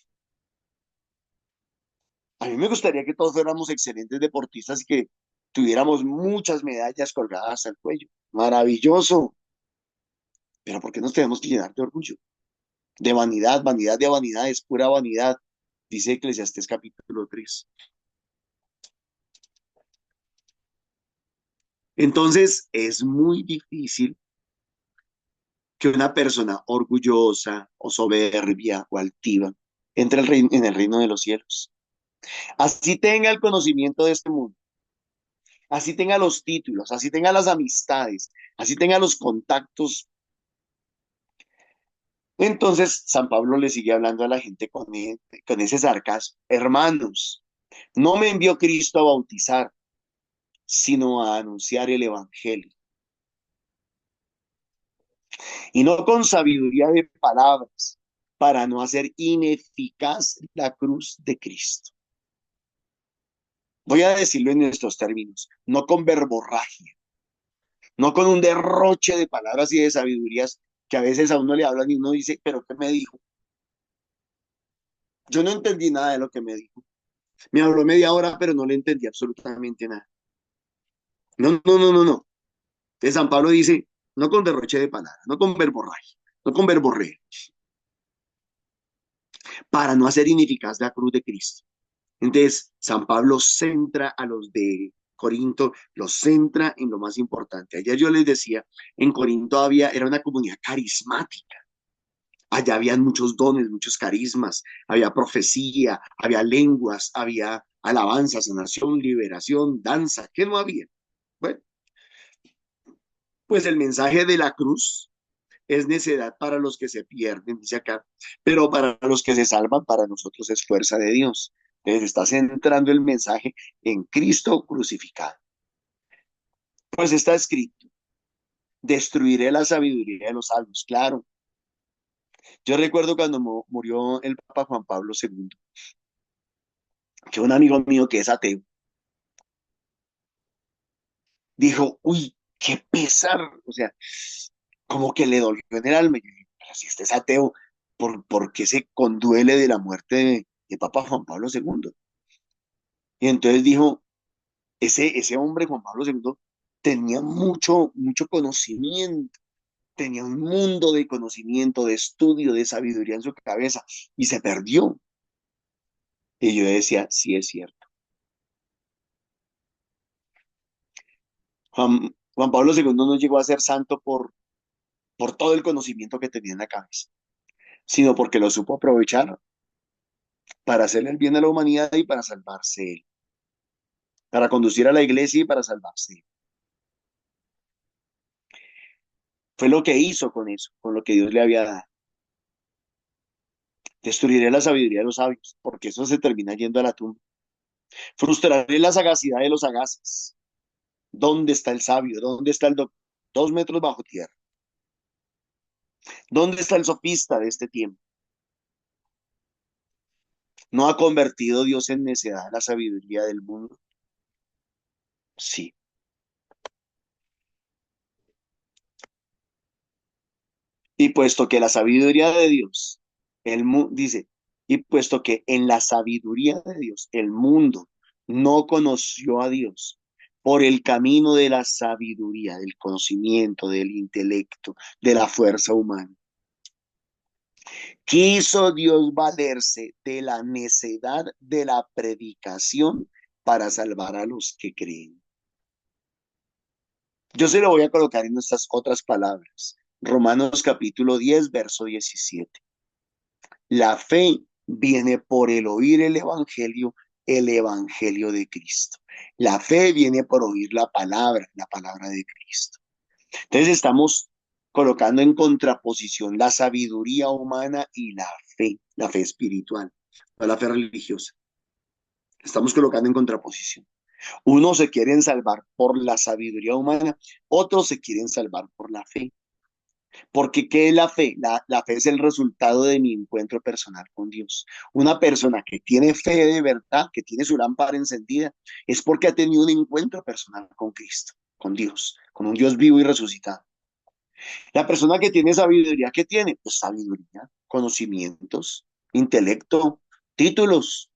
A mí me gustaría que todos fuéramos excelentes deportistas y que tuviéramos muchas medallas colgadas al cuello. Maravilloso. Pero ¿por qué nos tenemos que llenar de orgullo? De vanidad, vanidad de vanidades, pura vanidad, dice Eclesiastés capítulo 3. Entonces, es muy difícil que una persona orgullosa o soberbia o altiva entre en el reino de los cielos. Así tenga el conocimiento de este mundo, así tenga los títulos, así tenga las amistades, así tenga los contactos. Entonces, San Pablo le sigue hablando a la gente con ese sarcasmo. Hermanos, no me envió Cristo a bautizar, sino a anunciar el Evangelio. Y no con sabiduría de palabras, para no hacer ineficaz la cruz de Cristo. Voy a decirlo en estos términos, no con verborragia, no con un derroche de palabras y de sabidurías que a veces a uno le hablan y uno dice, pero ¿qué me dijo? Yo no entendí nada de lo que me dijo. Me habló media hora, pero no le entendí absolutamente nada. No, no, no, no, no. Entonces San Pablo dice, no con derroche de palabras, no con verborragia, no con verborrea, para no hacer ineficaz la cruz de Cristo. Entonces, San Pablo centra a los de Corinto, los centra en lo más importante. Ayer yo les decía, en Corinto era una comunidad carismática. Allá habían muchos dones, muchos carismas, había profecía, había lenguas, había alabanza, sanación, liberación, danza. ¿Qué no había? Bueno, pues el mensaje de la cruz es necedad para los que se pierden, dice acá, pero para los que se salvan, para nosotros es fuerza de Dios. Entonces está centrando el mensaje en Cristo crucificado. Pues está escrito, destruiré la sabiduría de los sabios. Claro, yo recuerdo cuando murió el Papa Juan Pablo II, que un amigo mío que es ateo, dijo, uy, qué pesar, o sea, como que le dolió en el alma. Y yo dije, pero si este es ateo, ¿por qué se conduele de la muerte de Papa Juan Pablo II? Y entonces dijo, ese hombre, Juan Pablo II, tenía mucho, mucho conocimiento, tenía un mundo de conocimiento, de estudio, de sabiduría en su cabeza, y se perdió. Y yo decía, sí es cierto. Juan Pablo II no llegó a ser santo por todo el conocimiento que tenía en la cabeza, sino porque lo supo aprovechar para hacerle el bien a la humanidad y para salvarse él, para conducir a la iglesia y para salvarse él. Fue lo que hizo con eso, con lo que Dios le había dado. Destruiré la sabiduría de los sabios, porque eso se termina yendo a la tumba. Frustraré la sagacidad de los sagaces. ¿Dónde está el sabio? ¿Dónde está el doctor? 2 metros bajo tierra. ¿Dónde está el sofista de este tiempo? ¿No ha convertido Dios en necedad la sabiduría del mundo? Sí. Y puesto que la sabiduría de Dios, dice, y puesto que en la sabiduría de Dios el mundo no conoció a Dios por el camino de la sabiduría, del conocimiento, del intelecto, de la fuerza humana. Quiso Dios valerse de la necedad de la predicación para salvar a los que creen. Yo se lo voy a colocar en estas otras palabras. Romanos capítulo 10, verso 17. La fe viene por el oír el evangelio de Cristo. La fe viene por oír la palabra de Cristo. Entonces estamos colocando en contraposición la sabiduría humana y la fe espiritual, no la fe religiosa. Estamos colocando en contraposición. Unos se quieren salvar por la sabiduría humana, otros se quieren salvar por la fe. Porque ¿qué es la fe? La fe es el resultado de mi encuentro personal con Dios. Una persona que tiene fe de verdad, que tiene su lámpara encendida, es porque ha tenido un encuentro personal con Cristo, con Dios, con un Dios vivo y resucitado. La persona que tiene sabiduría, ¿qué tiene? Pues sabiduría, conocimientos, intelecto, títulos.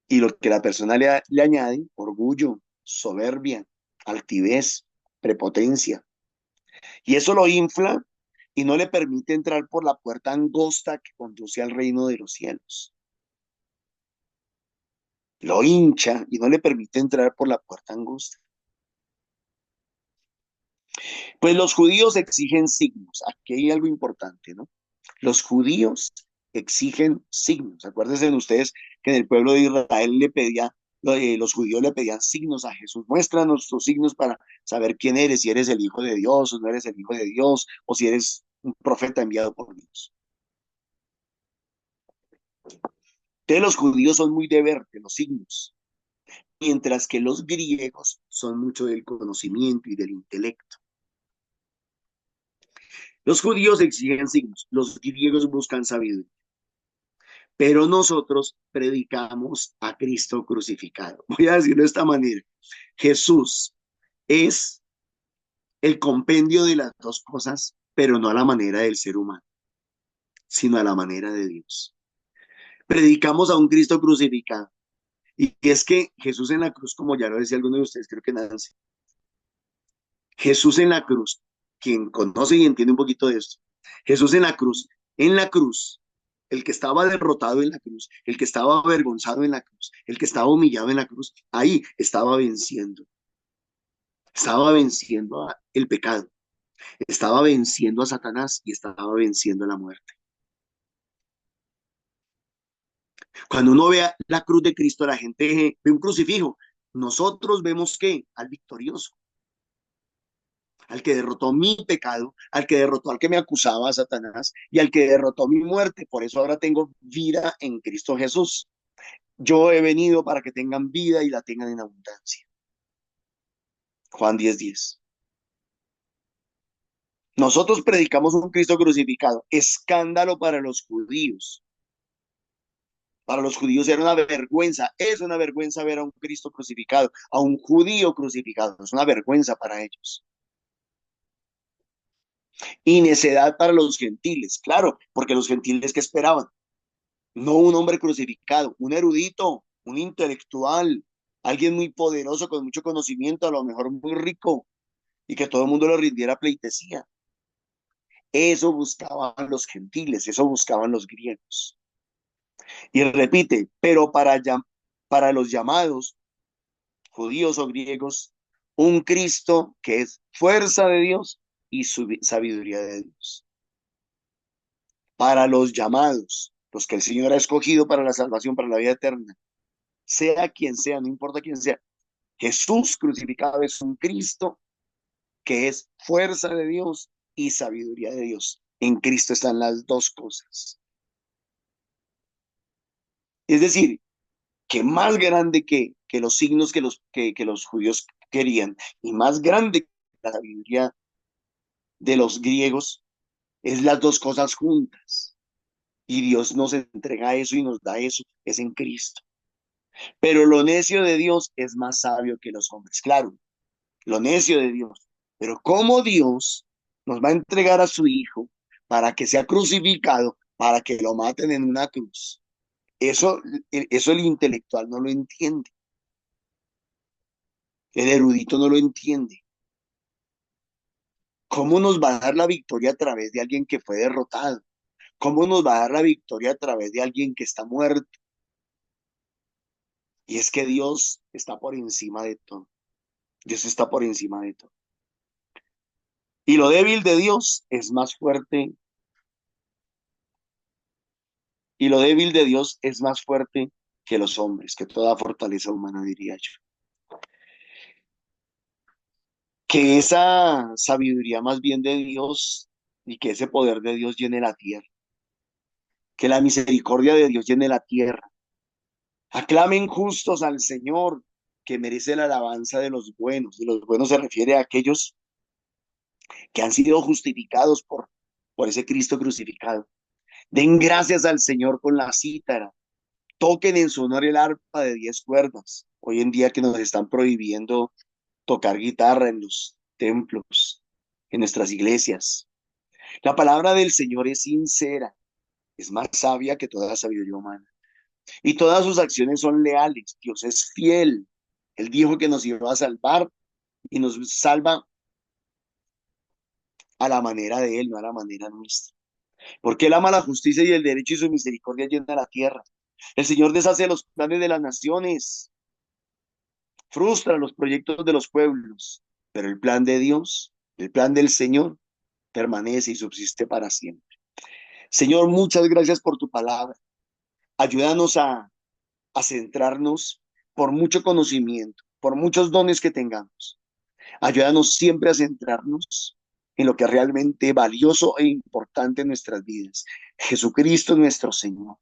Y lo que la persona le añade, orgullo, soberbia, altivez, prepotencia. Y eso lo infla y no le permite entrar por la puerta angosta que conduce al reino de los cielos. Lo hincha y no le permite entrar por la puerta angosta. Pues los judíos exigen signos. Aquí hay algo importante, ¿no? Los judíos exigen signos. Acuérdense ustedes que en el pueblo de Israel los judíos le pedían signos a Jesús. Muéstranos tus signos para saber quién eres, si eres el Hijo de Dios o no eres el Hijo de Dios, o si eres un profeta enviado por Dios. Entonces los judíos son muy de ver de los signos, mientras que los griegos son mucho del conocimiento y del intelecto. Los judíos exigen signos, los griegos buscan sabiduría. Pero nosotros predicamos a Cristo crucificado. Voy a decirlo de esta manera. Jesús es el compendio de las dos cosas, pero no a la manera del ser humano, sino a la manera de Dios. Predicamos a un Cristo crucificado. Y es que Jesús en la cruz, como ya lo decía alguno de ustedes, creo que Nancy, Jesús en la cruz, quien conoce y entiende un poquito de esto, Jesús en la cruz, el que estaba derrotado en la cruz, el que estaba avergonzado en la cruz, el que estaba humillado en la cruz, ahí estaba venciendo el pecado, estaba venciendo a Satanás y estaba venciendo la muerte. Cuando uno ve la cruz de Cristo, la gente ve un crucifijo. Nosotros vemos que al victorioso, al que derrotó mi pecado, al que derrotó al que me acusaba a Satanás y al que derrotó mi muerte. Por eso ahora tengo vida en Cristo Jesús. Yo he venido para que tengan vida y la tengan en abundancia. Juan 10:10. Nosotros predicamos un Cristo crucificado, escándalo para los judíos. Para los judíos era una vergüenza, es una vergüenza ver a un Cristo crucificado, a un judío crucificado, es una vergüenza para ellos. Y necedad para los gentiles, claro, porque los gentiles ¿qué esperaban? No un hombre crucificado, un erudito, un intelectual, alguien muy poderoso, con mucho conocimiento, a lo mejor muy rico, y que todo el mundo le rindiera pleitesía. Eso buscaban los gentiles, eso buscaban los griegos. Y repite, pero para los llamados, judíos o griegos, un Cristo que es fuerza de Dios y sabiduría de Dios. Para los llamados, los que el Señor ha escogido para la salvación, para la vida eterna, sea quien sea, no importa quién sea, Jesús crucificado es un Cristo que es fuerza de Dios y sabiduría de Dios. En Cristo están las dos cosas. Es decir, que más grande que los signos que los judíos querían y más grande que la sabiduría de los griegos es las dos cosas juntas. Y Dios nos entrega eso y nos da eso, es en Cristo. Pero lo necio de Dios es más sabio que los hombres. Claro, lo necio de Dios. Pero ¿cómo Dios nos va a entregar a su Hijo para que sea crucificado, para que lo maten en una cruz? Eso el intelectual no lo entiende. El erudito no lo entiende. ¿Cómo nos va a dar la victoria a través de alguien que fue derrotado? ¿Cómo nos va a dar la victoria a través de alguien que está muerto? Y es que Dios está por encima de todo. Dios está por encima de todo. Y lo débil de Dios es más fuerte. Y lo débil de Dios es más fuerte que los hombres, que toda fortaleza humana, diría yo. Que esa sabiduría más bien de Dios y que ese poder de Dios llene la tierra, que la misericordia de Dios llene la tierra. Aclamen justos al Señor, que merece la alabanza de los buenos. De los buenos se refiere a aquellos que han sido justificados por ese Cristo crucificado. Den gracias al Señor con la cítara. Toquen en su honor el arpa de 10 cuerdas. Hoy en día que nos están prohibiendo tocar guitarra en los templos, en nuestras iglesias. La palabra del Señor es sincera, es más sabia que toda la sabiduría humana. Y todas sus acciones son leales. Dios es fiel. Él dijo que nos iba a salvar y nos salva a la manera de Él, no a la manera nuestra. Porque Él ama la justicia y el derecho y su misericordia llena la tierra. El Señor deshace los planes de las naciones, frustra los proyectos de los pueblos, pero el plan de Dios, el plan del Señor, permanece y subsiste para siempre. Señor, muchas gracias por tu palabra. Ayúdanos a centrarnos por mucho conocimiento, por muchos dones que tengamos. Ayúdanos siempre a centrarnos en lo que es realmente valioso e importante en nuestras vidas. Jesucristo nuestro Señor,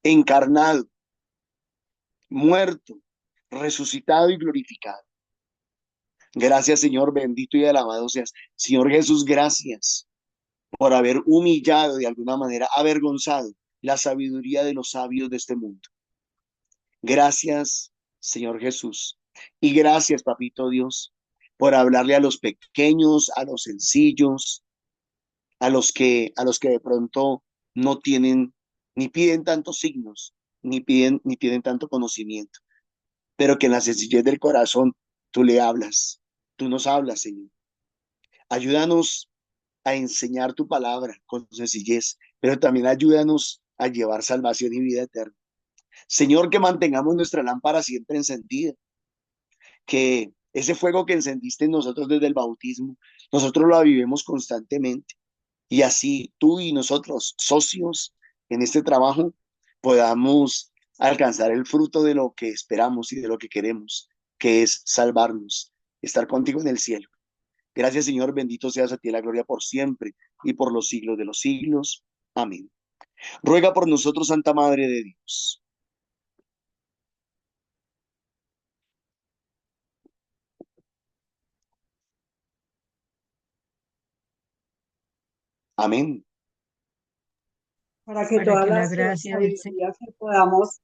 encarnado, muerto, resucitado y glorificado. Gracias, Señor, bendito y alabado seas. Señor Jesús, gracias por haber humillado, de alguna manera, avergonzado la sabiduría de los sabios de este mundo. Gracias, Señor Jesús. Y gracias, Papito Dios, por hablarle a los pequeños, a los sencillos, a los que de pronto no tienen, ni piden tantos signos, ni tienen tanto conocimiento, pero que en la sencillez del corazón tú le hablas, tú nos hablas, Señor. Ayúdanos a enseñar tu palabra con sencillez, pero también ayúdanos a llevar salvación y vida eterna. Señor, que mantengamos nuestra lámpara siempre encendida, que ese fuego que encendiste en nosotros desde el bautismo, nosotros lo avivemos constantemente. Y así tú y nosotros, socios en este trabajo, podamos alcanzar el fruto de lo que esperamos y de lo que queremos, que es salvarnos, estar contigo en el cielo. Gracias, Señor, bendito seas a ti la gloria por siempre y por los siglos de los siglos. Amén. Ruega por nosotros, Santa Madre de Dios. Amén. Para que para toda que la la gracia del Señor, sabiduría que podamos,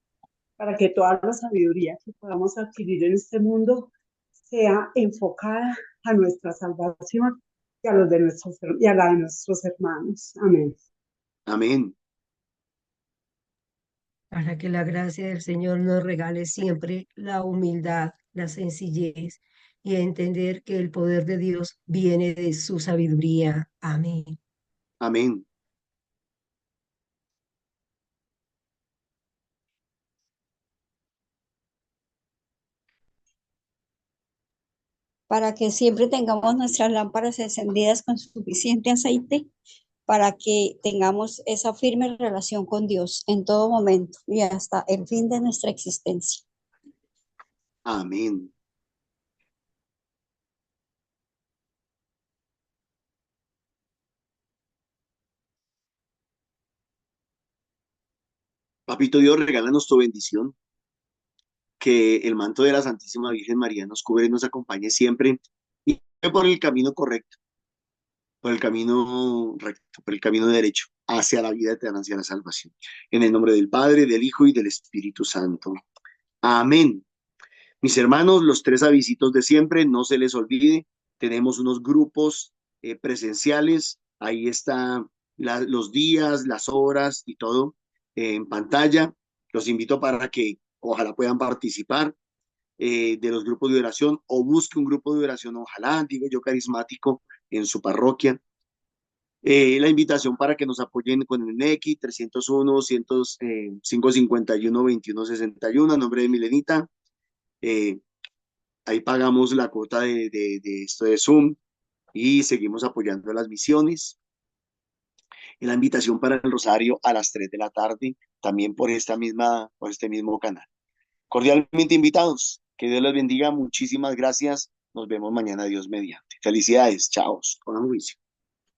para que toda la sabiduría que podamos adquirir en este mundo sea enfocada a nuestra salvación y a los de nuestros y a la de nuestros hermanos. Amén. Amén. para que la gracia del Señor nos regale siempre la humildad, la sencillez y entender que el poder de Dios viene de su sabiduría. Amén. Amén. Para que siempre tengamos nuestras lámparas encendidas con suficiente aceite, para que tengamos esa firme relación con Dios en todo momento y hasta el fin de nuestra existencia. Amén. Papito Dios, regálanos tu bendición, que el manto de la Santísima Virgen María nos cubre y nos acompañe siempre y por el camino correcto, por el camino recto, por el camino derecho, hacia la vida eterna, hacia la salvación. En el nombre del Padre, del Hijo y del Espíritu Santo. Amén. Mis hermanos, los tres avisitos de siempre, no se les olvide, tenemos unos grupos presenciales, ahí están los días, las horas y todo en pantalla. Los invito para que ojalá puedan participar de los grupos de oración o busque un grupo de oración, ojalá, digo yo, carismático en su parroquia. La invitación para que nos apoyen con el NECI 301 551 2161 a nombre de Milenita. Eh, Ahí pagamos la cuota de esto de Zoom y seguimos apoyando las misiones. Y la invitación para el Rosario a las 3 de la tarde, también por este mismo canal. Cordialmente invitados. Que Dios les bendiga. Muchísimas gracias Nos vemos mañana, Dios mediante. Felicidades, chao, con juicio.